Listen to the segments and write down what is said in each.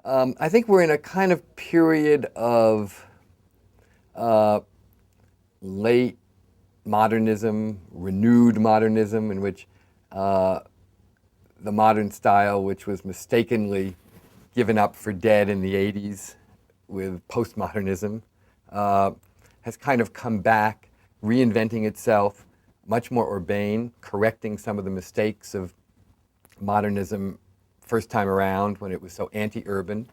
I think we're in a kind of period of uh, late modernism, renewed modernism, in which the modern style, which was mistakenly given up for dead in the 80s with postmodernism, has kind of come back, reinventing itself, much more urbane, correcting some of the mistakes of modernism first time around when it was so anti-urban,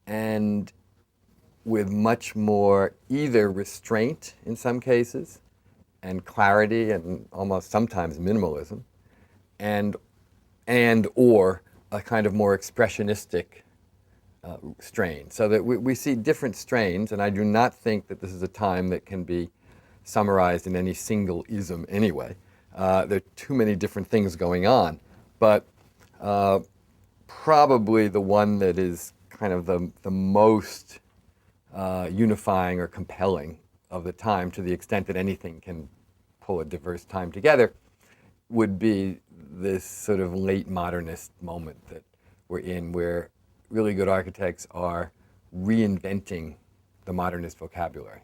and with much more either restraint in some cases and clarity and almost sometimes minimalism, and or a kind of more expressionistic strain. So that we see different strains, and I do not think that this is a time that can be summarized in any single ism anyway. There are too many different things going on, but probably the one that is kind of the most unifying or compelling of the time, to the extent that anything can pull a diverse time together, would be this sort of late modernist moment that we're in, where really good architects are reinventing the modernist vocabulary.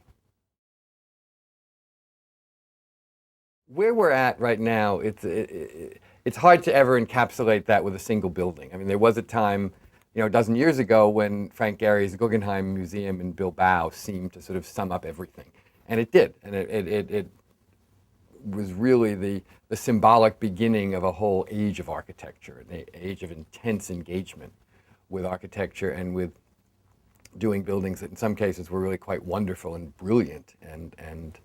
Where we're at right now, it's hard to ever encapsulate that with a single building. I mean, there was a time, a dozen years ago when Frank Gehry's Guggenheim Museum in Bilbao seemed to sort of sum up everything. And it did. And it was really the symbolic beginning of a whole age of architecture, an age of intense engagement with architecture and with doing buildings that in some cases were really quite wonderful and brilliant and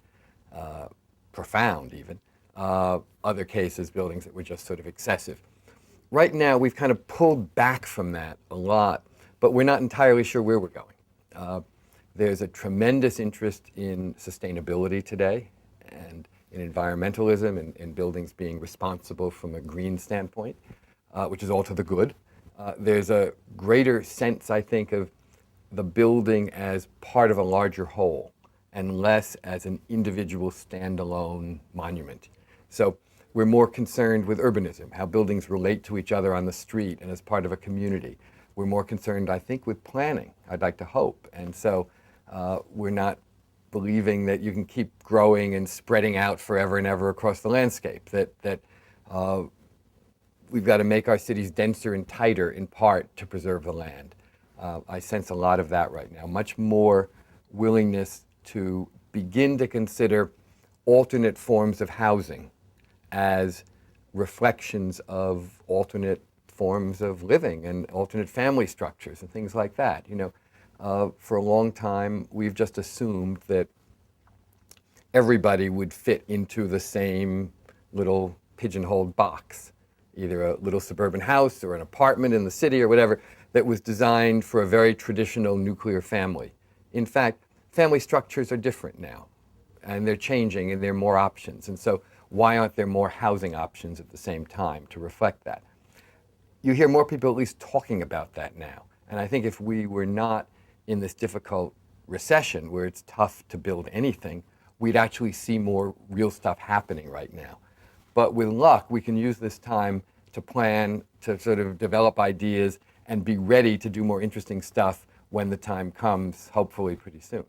profound even. Other cases, buildings that were just sort of excessive. Right now, we've kind of pulled back from that a lot, but we're not entirely sure where we're going. There's a tremendous interest in sustainability today and in environmentalism and in buildings being responsible from a green standpoint, which is all to the good. There's a greater sense, I think, of the building as part of a larger whole and less as an individual standalone monument. So we're more concerned with urbanism, how buildings relate to each other on the street and as part of a community. We're more concerned, I think, with planning, I'd like to hope. And so we're not believing that you can keep growing and spreading out forever and ever across the landscape, that we've got to make our cities denser and tighter in part to preserve the land. I sense a lot of that right now, much more willingness to begin to consider alternate forms of housing as reflections of alternate forms of living and alternate family structures and things like that. For a long time, we've just assumed that everybody would fit into the same little pigeonholed box, either a little suburban house or an apartment in the city or whatever, that was designed for a very traditional nuclear family. In fact, family structures are different now, and they're changing, and there are more options. And so why aren't there more housing options at the same time to reflect that? You hear more people at least talking about that now. And I think if we were not in this difficult recession where it's tough to build anything, we'd actually see more real stuff happening right now. But with luck, we can use this time to plan, to sort of develop ideas and be ready to do more interesting stuff when the time comes, hopefully pretty soon.